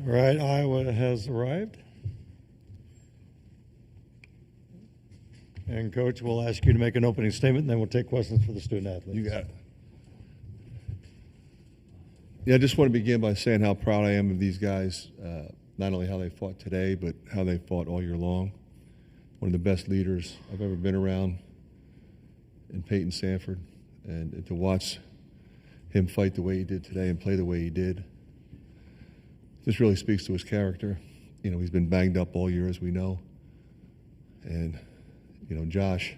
All right, Iowa has arrived. And, Coach, we'll ask you to make an opening statement, and then we'll take questions for the student athletes. You got it. Yeah, I just want to begin by saying how proud I am of these guys, not only how they fought today, but how they fought all year long. One of the best leaders I've ever been around in Payton Sandfort, and to watch him fight the way he did today and play the way he did, this really speaks to his character. You know, he's been banged up all year, as we know. And, you know, Josh,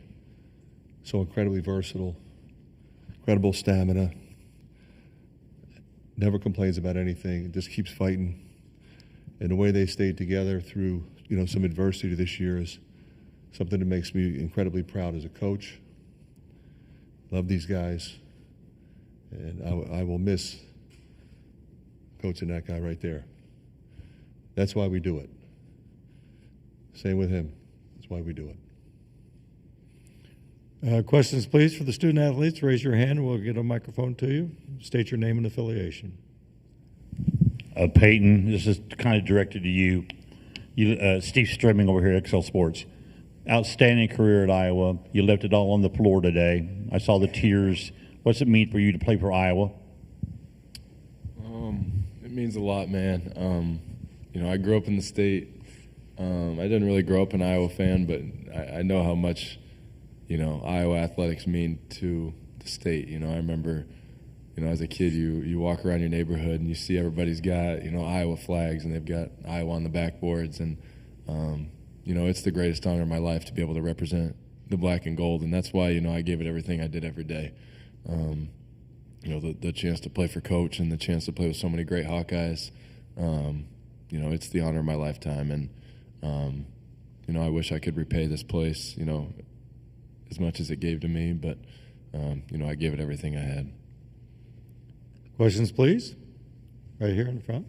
so incredibly versatile, incredible stamina, never complains about anything, just keeps fighting. And the way they stayed together through, you know, some adversity this year is something that makes me incredibly proud as a coach. Love these guys. And I will miss coaching that guy right there. That's why we do it. Same with him. That's why we do it. Questions, please, for the student athletes. Raise your hand. We'll get a microphone to you. State your name and affiliation. Payton, this is kind of directed to you. Steve Strimming over here at XL Sports. Outstanding career at Iowa. You left it all on the floor today. I saw the tears. What's it mean for you to play for Iowa? It means a lot, man. You know, I grew up in the state. I didn't really grow up an Iowa fan, but I know how much, you know, Iowa athletics mean to the state. You know, I remember, you know, as a kid, you walk around your neighborhood and you see everybody's got, you know, Iowa flags and they've got Iowa on the backboards. And, you know, it's the greatest honor of my life to be able to represent the black and gold. And that's why, you know, I gave it everything I did every day. You know, the chance to play for Coach and the chance to play with so many great Hawkeyes, you know, it's the honor of my lifetime. And, you know, I wish I could repay this place, you know, as much as it gave to me, but, you know, I gave it everything I had. Questions, please. Right here in the front.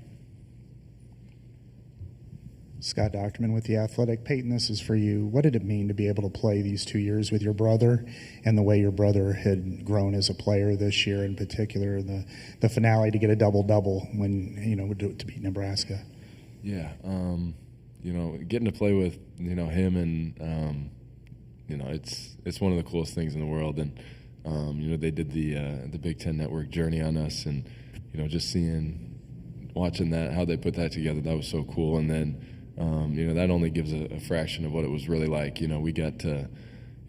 Scott Docterman with The Athletic. Payton, this is for you. What did it mean to be able to play these 2 years with your brother and the way your brother had grown as a player this year, in particular, the finale to get a double-double when, you know, to beat Nebraska? Yeah, you know, getting to play with, you know, him and, you know, it's one of the coolest things in the world. And, you know, they did the Big Ten Network journey on us, and, you know, just watching that, how they put that together, that was so cool. And then, you know, that only gives a fraction of what it was really like. You know, we got to, you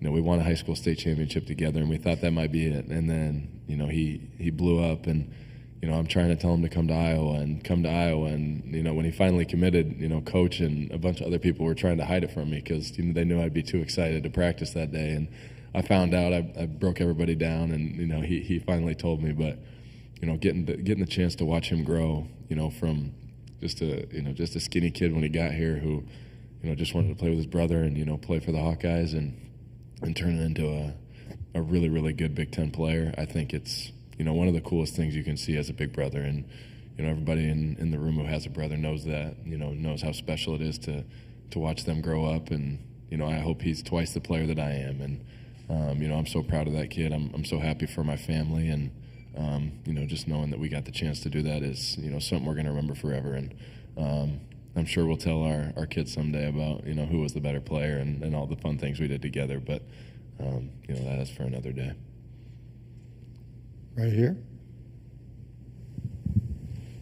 know, we won a high school state championship together, and we thought that might be it. And then, you know, he blew up, and, you know, I'm trying to tell him to come to Iowa. And, you know, when he finally committed, you know, Coach and a bunch of other people were trying to hide it from me because, you know, they knew I'd be too excited to practice that day. And I found out, I broke everybody down, and, you know, he finally told me. But, you know, getting the chance to watch him grow, you know, from just a skinny kid when he got here who, you know, just wanted to play with his brother and, you know, play for the Hawkeyes and turn it into a really, really good Big Ten player. I think it's, you know, one of the coolest things you can see as a big brother. And, you know, everybody in the room who has a brother knows that, you know, knows how special it is to watch them grow up. And, you know, I hope he's twice the player that I am. And, you know, I'm so proud of that kid. I'm so happy for my family. And, you know, just knowing that we got the chance to do that is, you know, something we're going to remember forever. And I'm sure we'll tell our kids someday about, you know, who was the better player and all the fun things we did together. But, you know, that is for another day. Right here.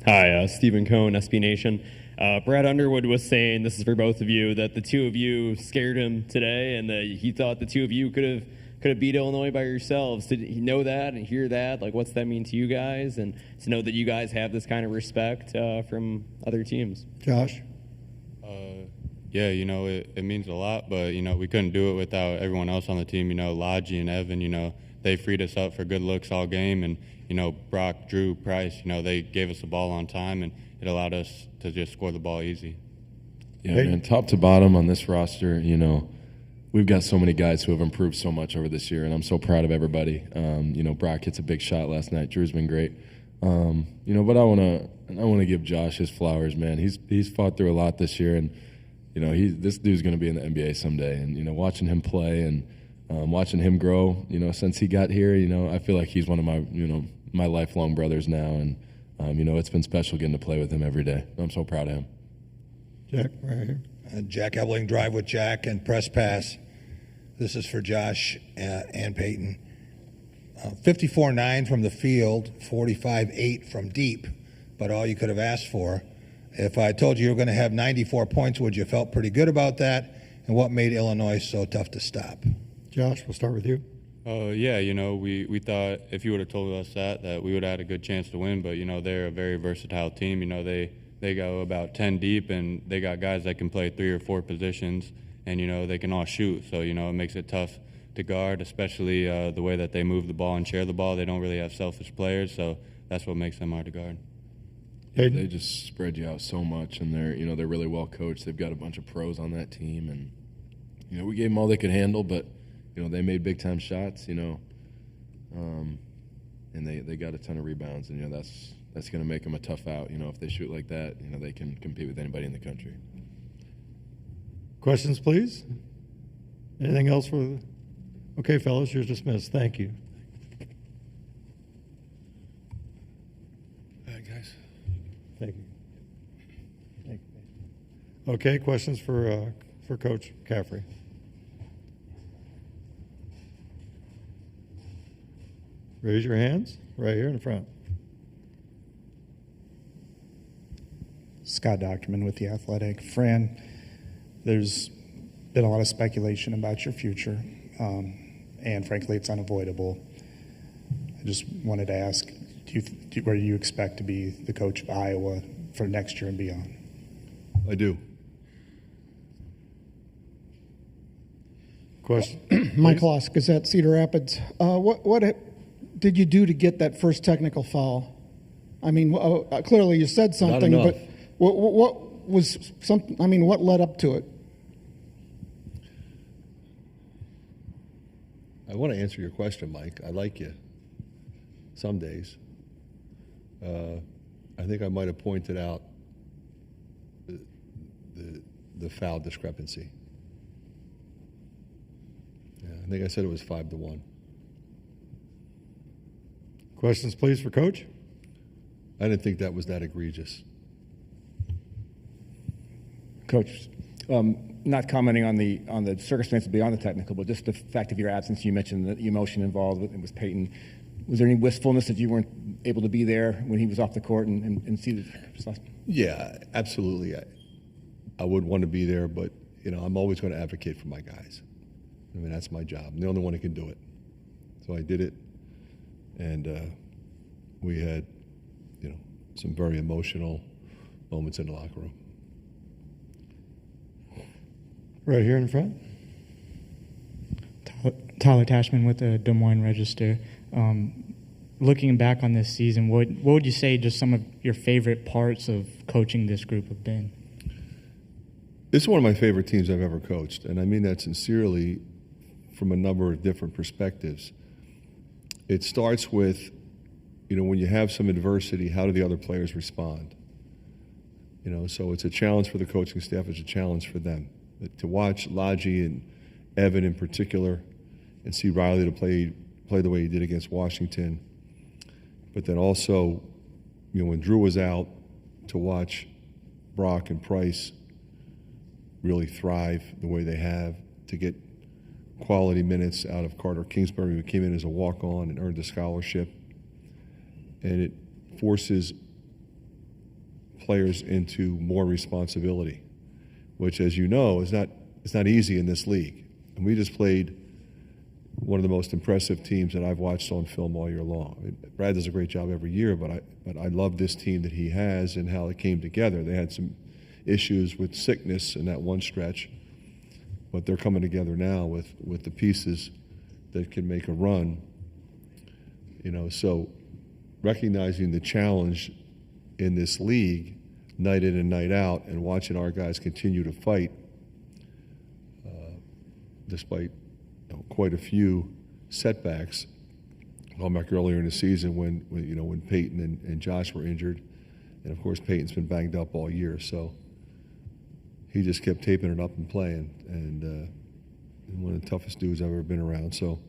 Hi, Stephen Cohn, SB Nation. Brad Underwood was saying, this is for both of you, that the two of you scared him today and that he thought the two of you could have beat Illinois by yourselves. Did he know that and hear that? Like, what's that mean to you guys? And to know that you guys have this kind of respect from other teams. Josh? Yeah, you know, it means a lot, but, you know, we couldn't do it without everyone else on the team. You know, Lodgy and Evan, you know, they freed us up for good looks all game. And, you know, Brock, Drew, Price, you know, they gave us the ball on time, and it allowed us to just score the ball easy. Yeah, man, top to bottom on this roster, you know, we've got so many guys who have improved so much over this year, and I'm so proud of everybody. You know, Brock hits a big shot last night. Drew's been great. You know, but I want to give Josh his flowers, man. He's fought through a lot this year, and, you know, this dude's going to be in the NBA someday. And, you know, watching him play and watching him grow, you know, since he got here, you know, I feel like he's one of my, you know, my lifelong brothers now. And, It's been special getting to play with him every day. I'm so proud of him. Jack, right here. Jack Ebling, drive with Jack, and press pass. This is for Josh and Payton. 54-9 from the field, 45-8 from deep, but all you could have asked for. If I told you were going to have 94 points, would you felt pretty good about that? And what made Illinois so tough to stop? Josh, we'll start with you. Yeah, we thought if you would have told us that we would have had a good chance to win, but, they're a very versatile team. They go about 10 deep, and they got guys that can play 3 or 4 positions, and, they can all shoot. So, it makes it tough to guard, especially the way that they move the ball and share the ball. They don't really have selfish players, so that's what makes them hard to guard. Yeah, they just spread you out so much, and they're really well coached. They've got a bunch of pros on that team, and we gave them all they could handle, but they made big time shots, and they got a ton of rebounds, and that's going to make them a tough out. If they shoot like that, they can compete with anybody in the country. Questions, please. Anything else for? Okay, fellas, you're dismissed. Thank you. All right, guys. Thank you. Thank you. Okay, questions for Coach McCaffery. Raise your hands right here in the front. Scott Docterman with The Athletic. Fran, there's been a lot of speculation about your future, and frankly, it's unavoidable. I just wanted to ask, where do you expect to be the coach of Iowa for next year and beyond? I do. Question. Mike Loss, Gazette, Cedar Rapids. What did you do to get that first technical foul? I mean, clearly you said something, Not but enough. what was something? I mean, what led up to it? I want to answer your question, Mike. I like you. Some days. I think I might have pointed out the foul discrepancy. Yeah, I think I said it was 5-1. Questions, please, for Coach. I didn't think that was that egregious. Coach, not commenting on the circumstances beyond the technical, but just the fact of your absence. You mentioned the emotion involved with Payton. Was there any wistfulness that you weren't able to be there when he was off the court and see the? Yeah, absolutely. I would want to be there, but I'm always going to advocate for my guys. I mean, that's my job. I'm the only one who can do it. So I did it, and we had, some very emotional moments in the locker room. Right here in front. Tyler Tashman with the Des Moines Register. Looking back on this season, what would you say just some of your favorite parts of coaching this group have been? This is one of my favorite teams I've ever coached, and I mean that sincerely from a number of different perspectives. It starts with, when you have some adversity, how do the other players respond? So it's a challenge for the coaching staff, it's a challenge for them. To watch Lodgy and Evan in particular and see Riley to play the way he did against Washington. But then also, when Drew was out, to watch Brock and Price really thrive the way they have, to get quality minutes out of Carter Kingsbury, who came in as a walk-on and earned a scholarship. And it forces players into more responsibility, which, as you know, is not easy in this league. And we just played one of the most impressive teams that I've watched on film all year long. I mean, Brad does a great job every year, but I love this team that he has and how it came together. They had some issues with sickness in that one stretch, but they're coming together now with the pieces that can make a run. So recognizing the challenge in this league night in and night out, and watching our guys continue to fight despite quite a few setbacks. Going back earlier in the season when Payton and Josh were injured, and of course Payton's been banged up all year, so he just kept taping it up and playing, and one of the toughest dudes I've ever been around. So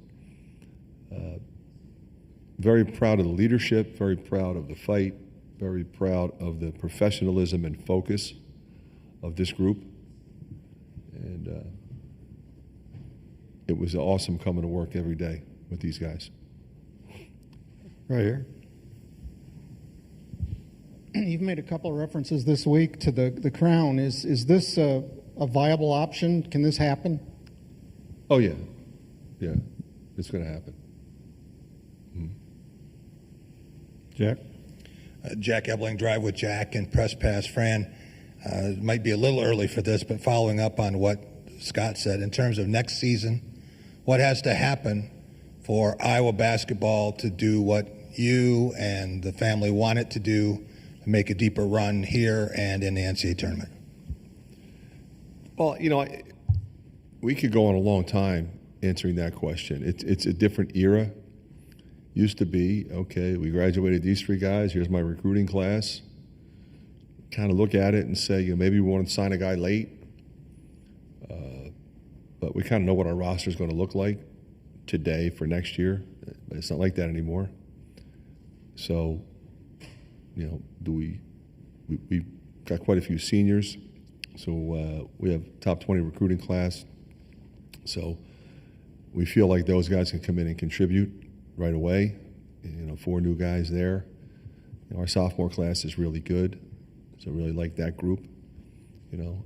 very proud of the leadership, very proud of the fight, very proud of the professionalism and focus of this group. And it was awesome coming to work every day with these guys. Right here. You've made a couple of references this week to the crown. Is this a viable option? Can this happen? Oh, yeah. Yeah, it's going to happen. Jack? Jack Ebling, Drive with Jack, and Press Pass. Fran, it might be a little early for this, but following up on what Scott said, in terms of next season, what has to happen for Iowa basketball to do what you and the family want it to do, to make a deeper run here and in the NCAA tournament? Well, you know, we could go on a long time answering that question. It's a different era. Used to be, okay, we graduated these three guys, here's my recruiting class. Kind of look at it and say, you know, maybe we want to sign a guy late. But we kind of know what our roster is going to look like today for next year. But it's not like that anymore. So, you know, we've got quite a few seniors. So we have top 20 recruiting class. So we feel like those guys can come in and contribute right away. You know, 4 new guys there. You know, our sophomore class is really good. So I really like that group. You know,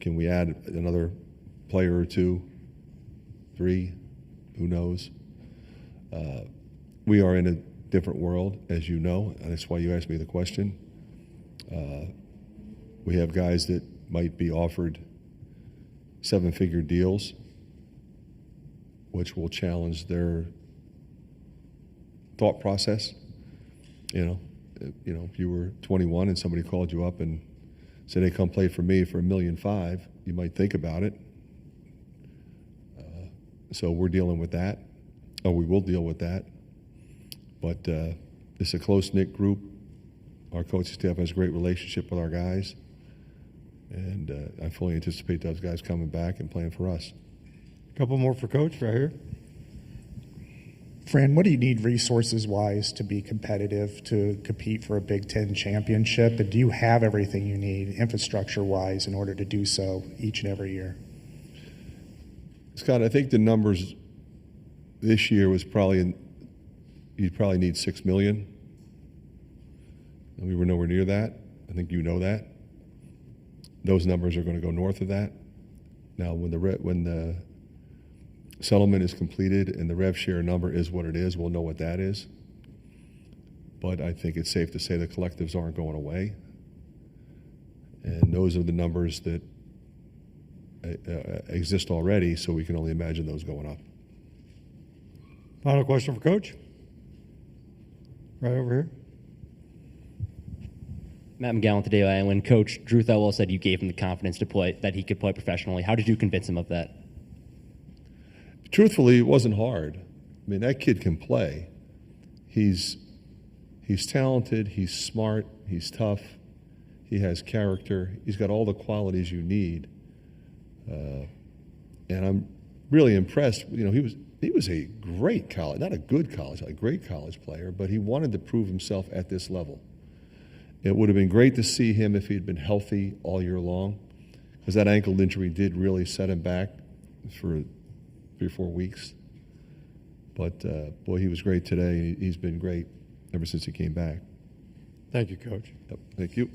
can we add another player or 2, 3? Who knows? We are in a different world, as you know, and that's why you asked me the question. We have guys that might be offered 7-figure deals, which will challenge their thought process. You know, if you were 21 and somebody called you up and said, "Hey, come play for me for $1.5 million," you might think about it. So we're dealing with that, or we will deal with that. But it's a close-knit group. Our coaching staff has a great relationship with our guys, and I fully anticipate those guys coming back and playing for us. A couple more for Coach right here. Fran, what do you need resources-wise to be competitive, to compete for a Big Ten championship? And do you have everything you need infrastructure-wise in order to do so each and every year? Scott, I think the numbers this year was you'd probably need $6 million. And we were nowhere near that. I think you know that. Those numbers are going to go north of that. Now, when the settlement is completed and the rev share number is what it is, we'll know what that is. But I think it's safe to say the collectives aren't going away. And those are the numbers that exist already, so we can only imagine those going up. Final question for Coach. Right over here. Matt McGowan today, when Coach Drew Thelwell said you gave him the confidence to play, that he could play professionally, how did you convince him of that? Truthfully, it wasn't hard. I mean, that kid can play. He's talented, he's smart, he's tough, he has character, he's got all the qualities you need. And I'm really impressed. You know, he was a great college, not a good college, a great college player, but he wanted to prove himself at this level. It would have been great to see him if he'd been healthy all year long, because that ankle injury did really set him back for 3 or 4 weeks. But, boy, he was great today. He's been great ever since he came back. Thank you, Coach. Yep, thank you.